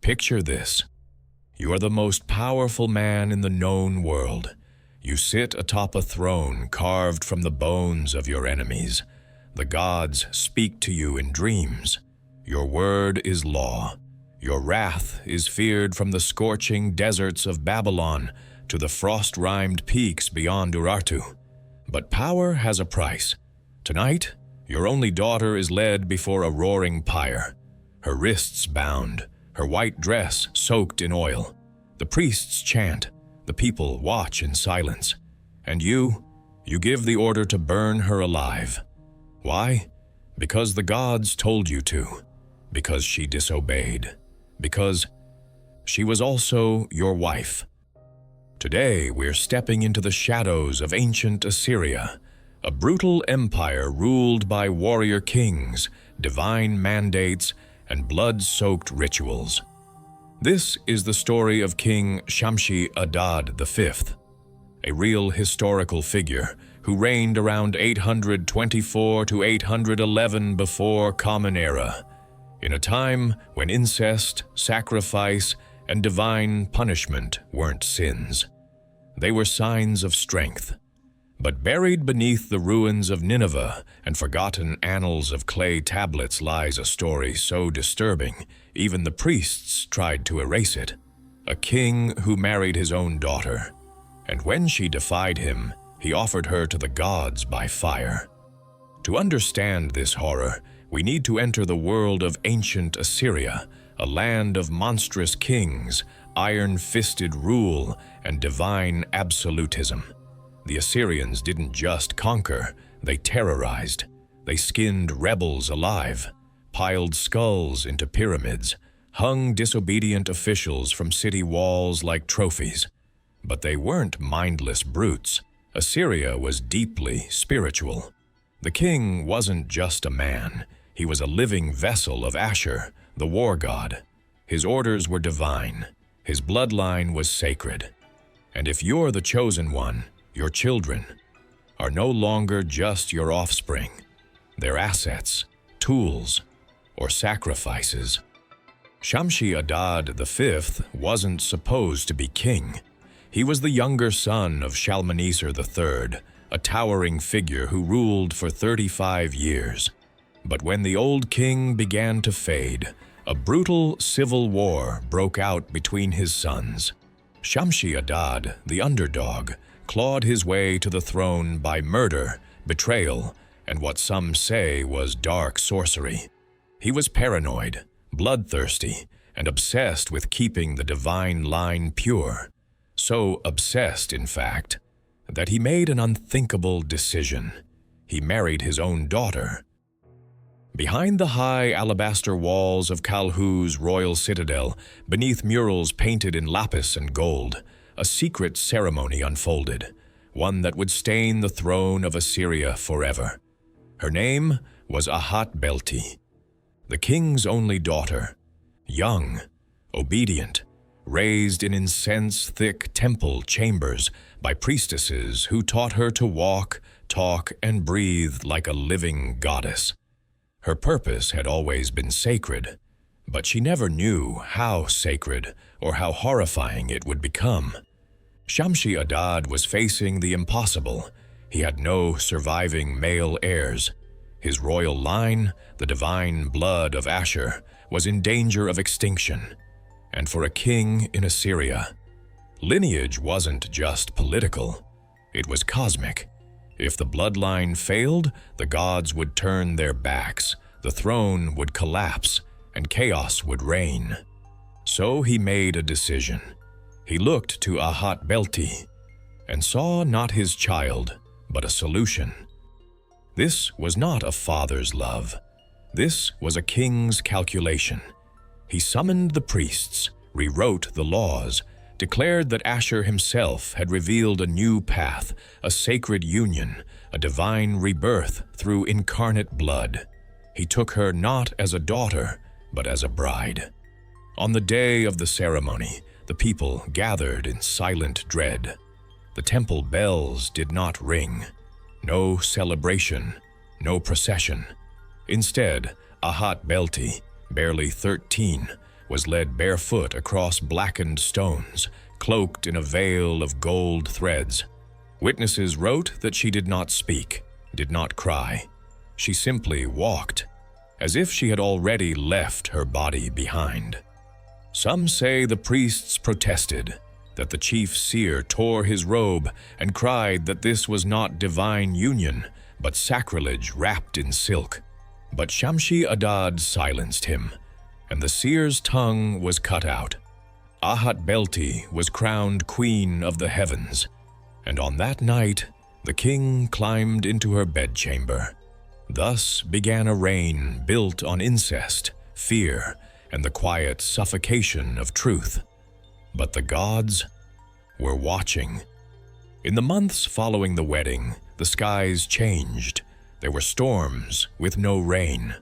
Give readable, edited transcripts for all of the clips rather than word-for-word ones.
Picture this. You are the most powerful man in the known world. You sit atop a throne carved from the bones of your enemies. The gods speak to you in dreams. Your word is law. Your wrath is feared from the scorching deserts of Babylon to the frost-rimed peaks beyond Urartu. But power has a price. Tonight, your only daughter is led before a roaring pyre, her wrists bound, her white dress soaked in oil. The priests chant, the people watch in silence, and you give the order to burn her alive. Why? Because the gods told you to, because she disobeyed, because she was also your wife. Today, we're stepping into the shadows of ancient Assyria, a brutal empire ruled by warrior kings, divine mandates, and blood-soaked rituals. This is the story of King Shamshi-Adad V, a real historical figure who reigned around 824 to 811 before Common Era, in a time when incest, sacrifice, and divine punishment weren't sins. They were signs of strength. But buried beneath the ruins of Nineveh and forgotten annals of clay tablets lies a story so disturbing, even the priests tried to erase it. A king who married his own daughter, and when she defied him, he offered her to the gods by fire. To understand this horror, we need to enter the world of ancient Assyria, a land of monstrous kings, iron-fisted rule, and divine absolutism. The Assyrians didn't just conquer, they terrorized. They skinned rebels alive, piled skulls into pyramids, hung disobedient officials from city walls like trophies. But they weren't mindless brutes. Assyria was deeply spiritual. The king wasn't just a man. He was a living vessel of Ashur, the war god. His orders were divine. His bloodline was sacred. And if you're the chosen one, your children are no longer just your offspring. They're assets, tools, or sacrifices. Shamshi-Adad V wasn't supposed to be king. He was the younger son of Shalmaneser III, a towering figure who ruled for 35 years. But when the old king began to fade, a brutal civil war broke out between his sons. Shamshi-Adad, the underdog, clawed his way to the throne by murder, betrayal, and what some say was dark sorcery. He was paranoid, bloodthirsty, and obsessed with keeping the divine line pure. So obsessed, in fact, that he made an unthinkable decision. He married his own daughter. Behind the high alabaster walls of Kalhu's royal citadel, beneath murals painted in lapis and gold, a secret ceremony unfolded, one that would stain the throne of Assyria forever. Her name was Ahat-Belti, the king's only daughter, young, obedient, raised in incense-thick temple chambers by priestesses who taught her to walk, talk, and breathe like a living goddess. Her purpose had always been sacred, but she never knew how sacred or how horrifying it would become. Shamshi-Adad was facing the impossible. He had no surviving male heirs. His royal line, the divine blood of Ashur, was in danger of extinction. And for a king in Assyria, lineage wasn't just political, it was cosmic. If the bloodline failed, the gods would turn their backs, the throne would collapse, and chaos would reign. So he made a decision. He looked to Ahat-Belti and saw not his child, but a solution. This was not a father's love. This was a king's calculation. He summoned the priests, rewrote the laws, declared that Ashur himself had revealed a new path, a sacred union, a divine rebirth through incarnate blood. He took her not as a daughter, but as a bride. On the day of the ceremony, the people gathered in silent dread. The temple bells did not ring. No celebration, no procession. Instead, Ahat-Belti, barely 13, was led barefoot across blackened stones, cloaked in a veil of gold threads. Witnesses wrote that she did not speak, did not cry. She simply walked, as if she had already left her body behind. Some say the priests protested, that the chief seer tore his robe and cried that this was not divine union, but sacrilege wrapped in silk. But Shamshi-Adad silenced him, and the seer's tongue was cut out. Ahat-Belti was crowned queen of the heavens, and on that night the king climbed into her bedchamber. Thus began a reign built on incest, fear, and the quiet suffocation of truth. But the gods were watching. In the months following the wedding, the skies changed. There were storms with no rain.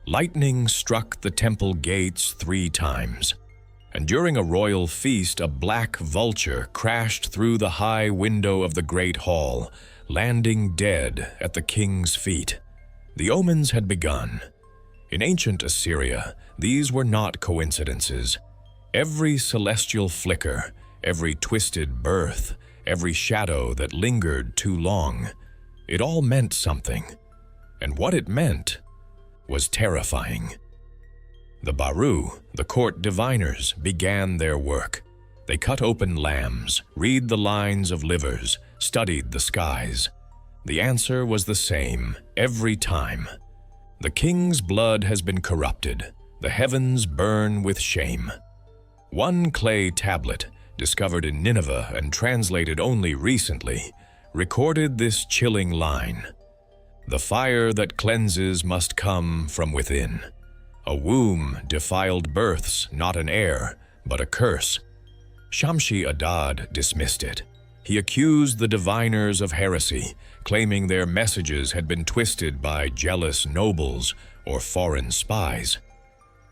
Lightning struck the temple gates 3 times, and during a royal feast, a black vulture crashed through the high window of the great hall, landing dead at the king's feet. The omens had begun. In ancient Assyria, these were not coincidences. Every celestial flicker, every twisted birth, every shadow that lingered too long, it all meant something. And what it meant was terrifying. The Baru, the court diviners, began their work. They cut open lambs, read the lines of livers, studied the skies. The answer was the same every time. The king's blood has been corrupted. The heavens burn with shame. One clay tablet, discovered in Nineveh and translated only recently, recorded this chilling line: "The fire that cleanses must come from within. A womb defiled births not an heir, but a curse." Shamshi-Adad dismissed it. He accused the diviners of heresy, claiming their messages had been twisted by jealous nobles or foreign spies.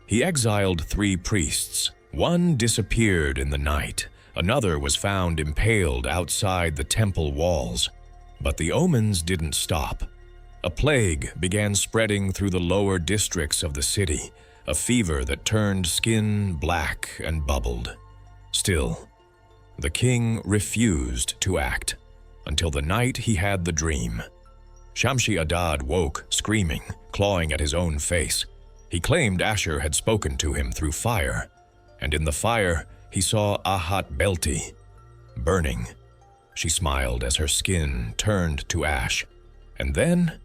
He exiled 3 priests. One disappeared in the night. Another was found impaled outside the temple walls. But the omens didn't stop. A plague began spreading through the lower districts of the city, a fever that turned skin black and bubbled. Still, the king refused to act until the night he had the dream. Shamshi-Adad woke, screaming, clawing at his own face. He claimed Ashur had spoken to him through fire, and in the fire he saw Ahat-Belti burning. She smiled as her skin turned to ash, and then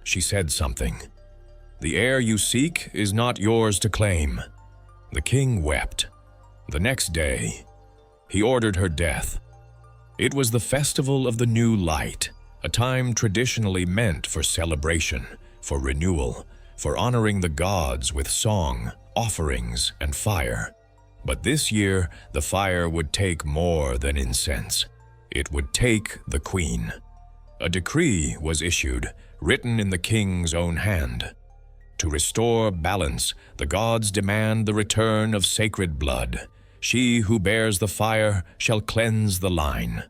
she said something. "The heir you seek is not yours to claim." The king wept. The next day, he ordered her death. It was the festival of the new light, a time traditionally meant for celebration, for renewal, for honoring the gods with song, offerings, and fire. But this year, the fire would take more than incense. It would take the queen. A decree was issued, written in the king's own hand. To restore balance, the gods demand the return of sacred blood. She who bears the fire shall cleanse the line.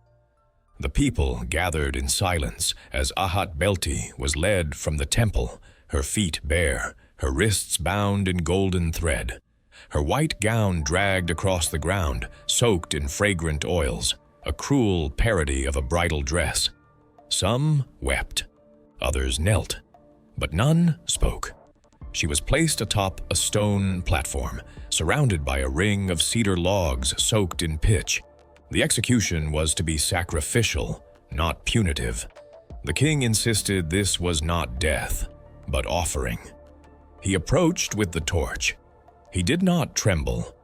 The people gathered in silence as Ahat-Belti was led from the temple, her feet bare, her wrists bound in golden thread. Her white gown dragged across the ground, soaked in fragrant oils, a cruel parody of a bridal dress. Some wept, others knelt, but none spoke. She was placed atop a stone platform, surrounded by a ring of cedar logs soaked in pitch. The execution was to be sacrificial, not punitive. The king insisted this was not death, but offering. He approached with the torch. He did not tremble.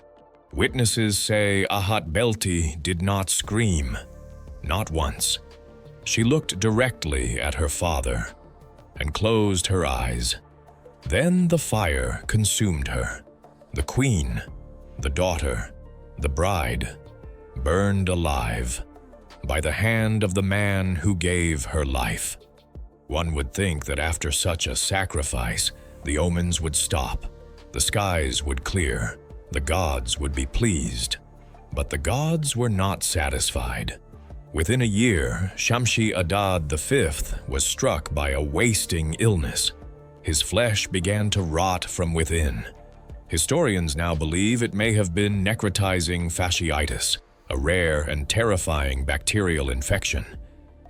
Witnesses say Ahat-Belti did not scream, not once. She looked directly at her father and closed her eyes. Then the fire consumed her. The queen, the daughter, the bride, burned alive by the hand of the man who gave her life. One would think that after such a sacrifice, the omens would stop, the skies would clear, the gods would be pleased. But the gods were not satisfied. Within a year, Shamshi-Adad V was struck by a wasting illness. His flesh began to rot from within. Historians now believe it may have been necrotizing fasciitis, a rare and terrifying bacterial infection.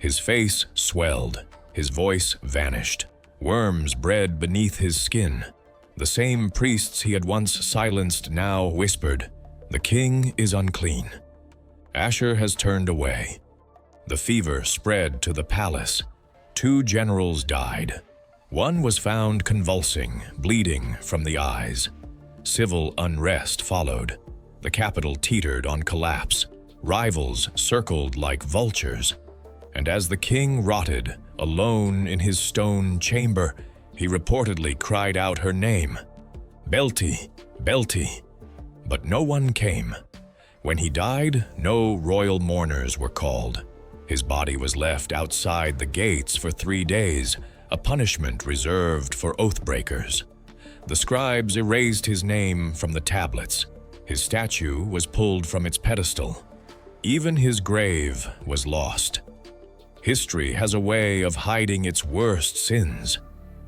His face swelled, his voice vanished. Worms bred beneath his skin. The same priests he had once silenced now whispered, "The king is unclean." Ashur has turned away. The fever spread to the palace. 2 generals died. One was found convulsing, bleeding from the eyes. Civil unrest followed. The capital teetered on collapse. Rivals circled like vultures. And as the king rotted, alone in his stone chamber, he reportedly cried out her name, "Belti, Belti." But no one came. When he died, no royal mourners were called. His body was left outside the gates for 3 days, a punishment reserved for oath-breakers. The scribes erased his name from the tablets. His statue was pulled from its pedestal. Even his grave was lost. History has a way of hiding its worst sins.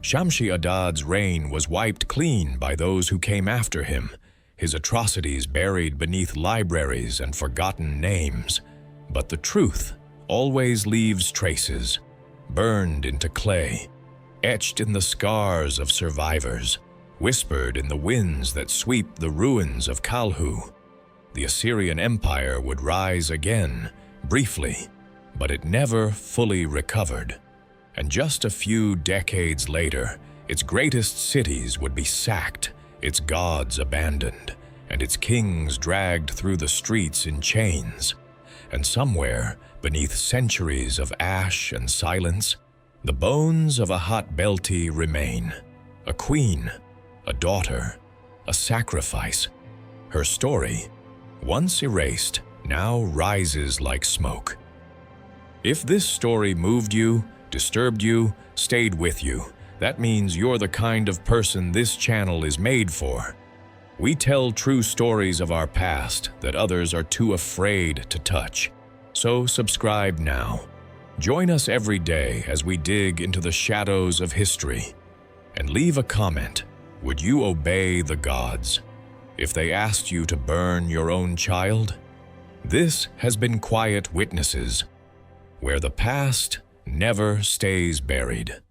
Shamshi-Adad's reign was wiped clean by those who came after him, his atrocities buried beneath libraries and forgotten names. But the truth always leaves traces, burned into clay, etched in the scars of survivors, whispered in the winds that sweep the ruins of Kalhu. The Assyrian Empire would rise again, briefly, but it never fully recovered. And just a few decades later, its greatest cities would be sacked, its gods abandoned, and its kings dragged through the streets in chains. And somewhere, beneath centuries of ash and silence, the bones of a hot Belti remain. A queen, a daughter, a sacrifice. Her story, once erased, now rises like smoke. If this story moved you, disturbed you, stayed with you, that means you're the kind of person this channel is made for. We tell true stories of our past that others are too afraid to touch. So subscribe now. Join us every day as we dig into the shadows of history. And leave a comment. Would you obey the gods if they asked you to burn your own child? This has been Quiet Witnesses, where the past never stays buried.